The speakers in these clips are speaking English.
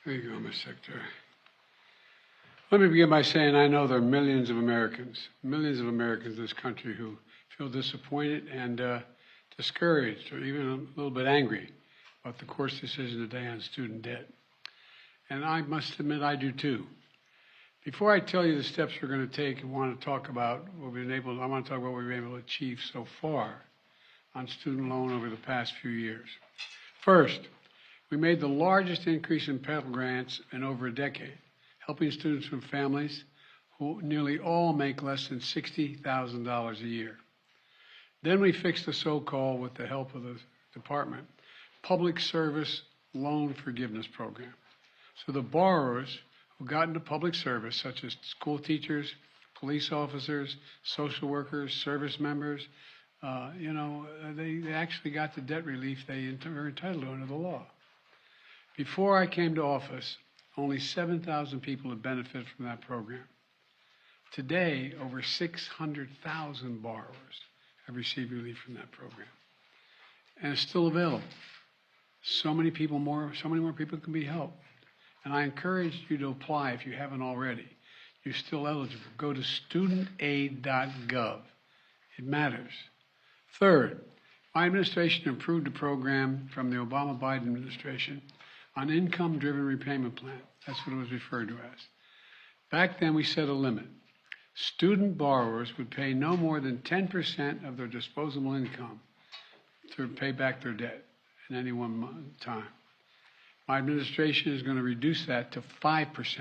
There you go, Ms. Secretary. Let me begin by saying I know there are millions of Americans in this country who feel disappointed and discouraged or even a little bit angry about the court's decision today on student debt. And I must admit I do too. Before I tell you the steps we're going to take and want to talk about what we've been able to achieve so far on student loan over the past few years. First, we made the largest increase in Pell Grants in over a decade, helping students from families who nearly all make less than $60,000 a year. Then we fixed the so-called, with the help of the department, public service loan forgiveness program. So the borrowers who got into public service, such as school teachers, police officers, social workers, service members, they actually got the debt relief they were entitled to under the law. Before I came to office, only 7,000 people have benefited from that program. Today, over 600,000 borrowers have received relief from that program. And it's still available. So many more people can be helped. And I encourage you to apply if you haven't already. You're still eligible. Go to studentaid.gov. It matters. Third, my administration improved the program from the Obama-Biden administration on income-driven repayment plan. That's what it was referred to as. Back then, we set a limit. Student borrowers would pay no more than 10% of their disposable income to pay back their debt in any one time. My administration is going to reduce that to 5%.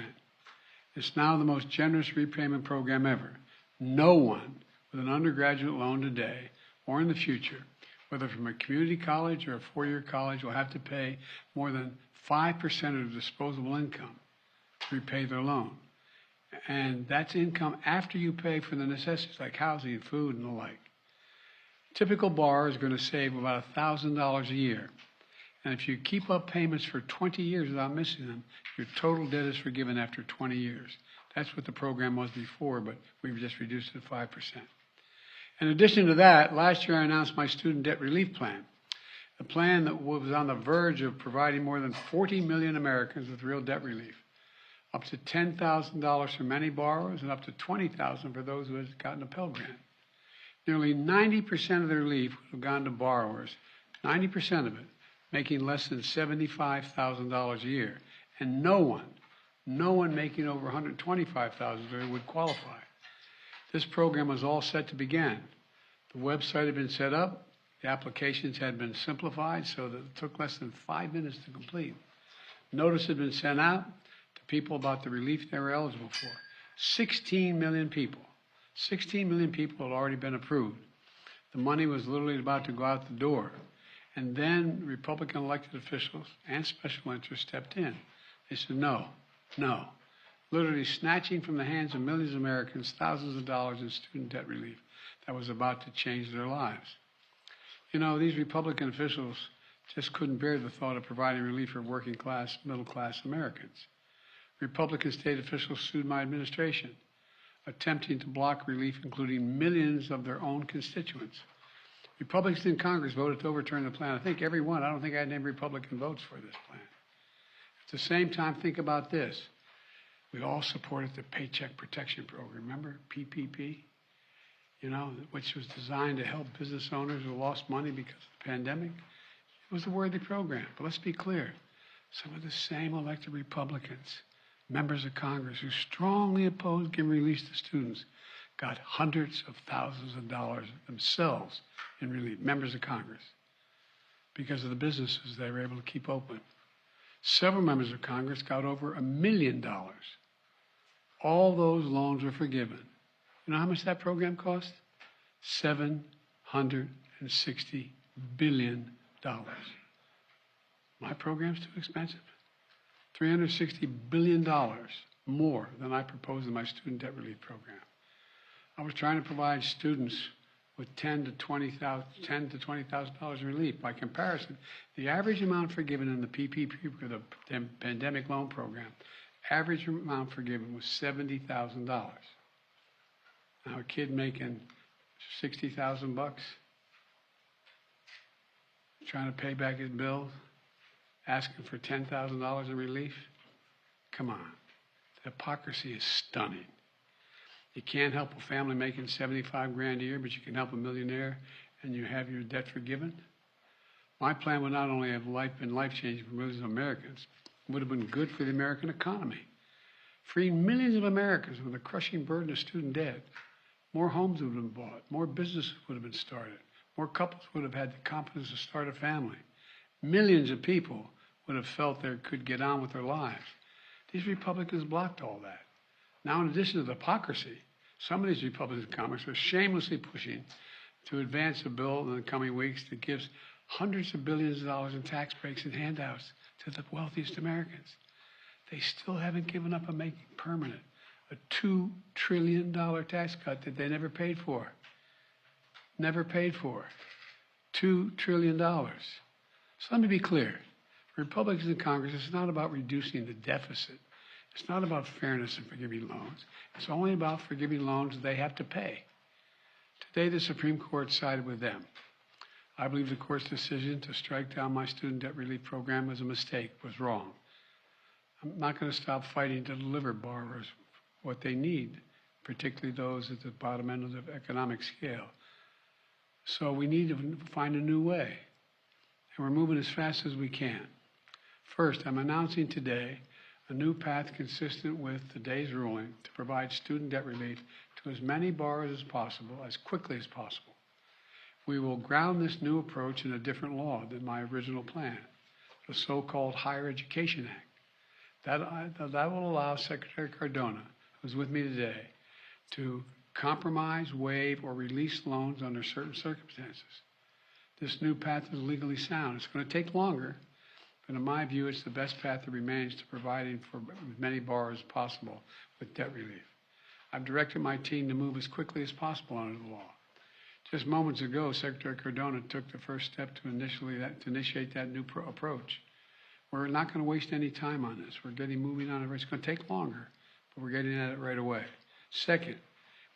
It's now the most generous repayment program ever. No one with an undergraduate loan today or in the future, whether from a community college or a four-year college, will have to pay more than 5% of their disposable income to repay their loan. And that's income after you pay for the necessities like housing, food, and the like. Typical borrower is going to save about $1,000 a year. And if you keep up payments for 20 years without missing them, your total debt is forgiven after 20 years. That's what the program was before, but we've just reduced it to 5%. In addition to that, last year I announced my student debt relief plan, a plan that was on the verge of providing more than 40 million Americans with real debt relief, up to $10,000 for many borrowers and up to $20,000 for those who had gotten a Pell Grant. Nearly 90% of the relief would have gone to borrowers, 90% of it, making less than $75,000 a year. And no one making over $125,000 a year would qualify. This program was all set to begin. The website had been set up, the applications had been simplified so that it took less than 5 minutes to complete. Notice had been sent out to people about the relief they were eligible for. 16 million people had already been approved. The money was literally about to go out the door. And then Republican elected officials and special interests stepped in. They said, no. Literally snatching from the hands of millions of Americans thousands of dollars in student debt relief that was about to change their lives. You know, these Republican officials just couldn't bear the thought of providing relief for working class, middle class Americans. Republican state officials sued my administration, attempting to block relief, including millions of their own constituents. Republicans in Congress voted to overturn the plan. I think every one. I don't think I had any Republican votes for this plan. At the same time, think about this. We all supported the Paycheck Protection Program, remember, PPP? You know, which was designed to help business owners who lost money because of the pandemic. It was a worthy program. But let's be clear. Some of the same elected Republicans, members of Congress who strongly opposed giving relief to students, got hundreds of thousands of dollars themselves in relief, members of Congress, because of the businesses they were able to keep open. Several members of Congress got over $1 million. All those loans were forgiven. You know how much that program cost? $760 billion. My program's too expensive. $360 billion more than I proposed in my student debt relief program. I was trying to provide students with $10,000 to $20,000 in relief. By comparison, the average amount forgiven in the PPP, the pandemic loan program, average amount forgiven was $70,000. Now a kid making $60,000, trying to pay back his bills, asking for $10,000 in relief, Come on. The hypocrisy is stunning. You can't help a family making 75 grand a year, but you can help a millionaire and you have your debt forgiven? My plan would not only have been life-changing for millions of Americans, it would have been good for the American economy, freeing millions of Americans from the crushing burden of student debt. More homes would have been bought, more businesses would have been started, more couples would have had the confidence to start a family. Millions of people would have felt they could get on with their lives. These Republicans blocked all that. Now, in addition to the hypocrisy, some of these Republican Congress are shamelessly pushing to advance a bill in the coming weeks that gives hundreds of billions of dollars in tax breaks and handouts to the wealthiest Americans. They still haven't given up on making permanent a $2 trillion tax cut that they never paid for. Never paid for. $2 trillion. So let me be clear. For Republicans in Congress, it's not about reducing the deficit. It's not about fairness in forgiving loans. It's only about forgiving loans they have to pay. Today, the Supreme Court sided with them. I believe the court's decision to strike down my student debt relief program was a mistake, was wrong. I'm not going to stop fighting to deliver borrowers what they need, particularly those at the bottom end of the economic scale. So we need to find a new way, and we're moving as fast as we can. First, I'm announcing today a new path consistent with today's ruling to provide student debt relief to as many borrowers as possible, as quickly as possible. We will ground this new approach in a different law than my original plan, the so-called Higher Education Act. That will allow Secretary Cardona, who's with me today, to compromise, waive, or release loans under certain circumstances. This new path is legally sound. It's going to take longer, but in my view, it's the best path that remains to providing for as many borrowers as possible with debt relief. I've directed my team to move as quickly as possible under the law. Just moments ago, Secretary Cardona took the first step to initiate that new approach. We're not going to waste any time on this. We're getting moving on it. It's going to take longer, but we're getting at it right away. Second,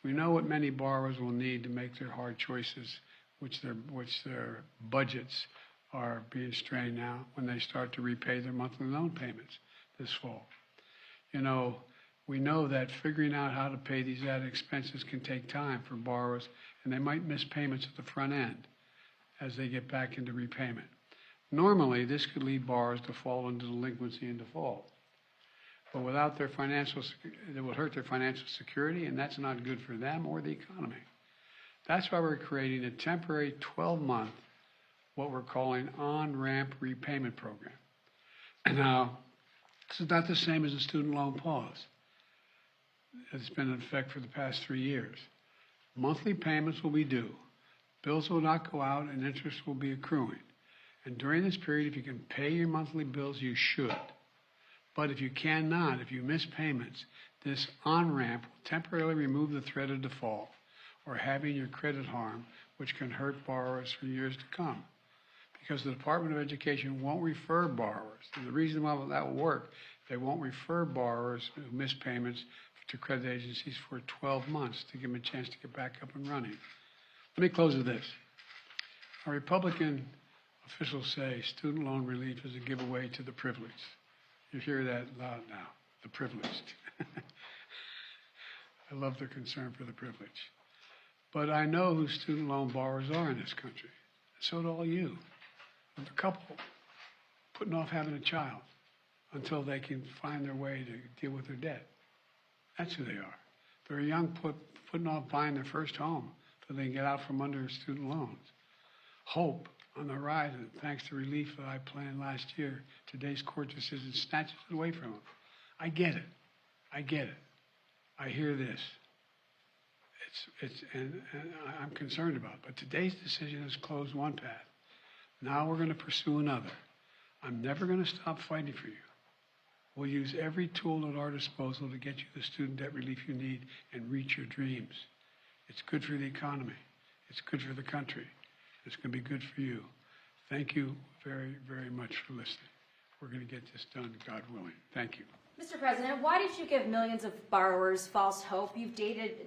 we know what many borrowers will need to make their hard choices, which their budgets are being strained now when they start to repay their monthly loan payments this fall. You know, we know that figuring out how to pay these added expenses can take time for borrowers, and they might miss payments at the front end as they get back into repayment. Normally, this could lead borrowers to fall into delinquency and default. But without their it will hurt their financial security, and that's not good for them or the economy. That's why we're creating a temporary 12-month, what we're calling on-ramp repayment program. And now, this is not the same as a student loan pause. It's been in effect for the past 3 years. Monthly payments will be due. Bills will not go out, and interest will be accruing. And during this period, if you can pay your monthly bills, you should. But if you cannot, if you miss payments, this on-ramp will temporarily remove the threat of default or having your credit harmed, which can hurt borrowers for years to come. Because the Department of Education won't refer borrowers. And the reason why that will work, they won't refer borrowers who miss payments to credit agencies for 12 months to give them a chance to get back up and running. Let me close with this. Our Republican officials say student loan relief is a giveaway to the privileged. You hear that loud now, the privileged. I love their concern for the privileged. But I know who student loan borrowers are in this country. So do all you. The couple putting off having a child until they can find their way to deal with their debt. That's who they are. They're young putting off buying their first home so they can get out from under student loans. Hope on the horizon, thanks to relief that I planned last year. Today's court decision snatches it away from them. I get it. I get it. I hear this. And I'm concerned about it. But today's decision has closed one path. Now we're going to pursue another. I'm never going to stop fighting for you. We'll use every tool at our disposal to get you the student debt relief you need and reach your dreams. It's good for the economy. It's good for the country. It's going to be good for you. Thank you very, very much for listening. We're going to get this done, God willing. Thank you. Mr. President, why did you give millions of borrowers false hope? You've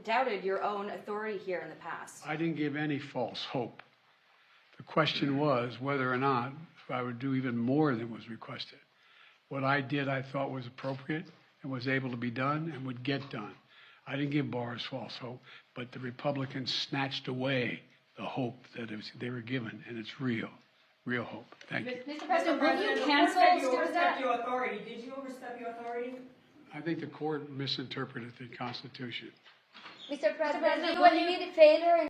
doubted your own authority here in the past. I didn't give any false hope. The question was whether or not I would do even more than was requested. What I did, I thought was appropriate and was able to be done and would get done. I didn't give borrowers false hope, but the Republicans snatched away the hope that they were given, and it's real hope. Thank you. Mr. President, will you cancel SCOTUS Act? Your authority. Did you overstep your authority? I think the court misinterpreted the Constitution. Mr. President, will you be the failure in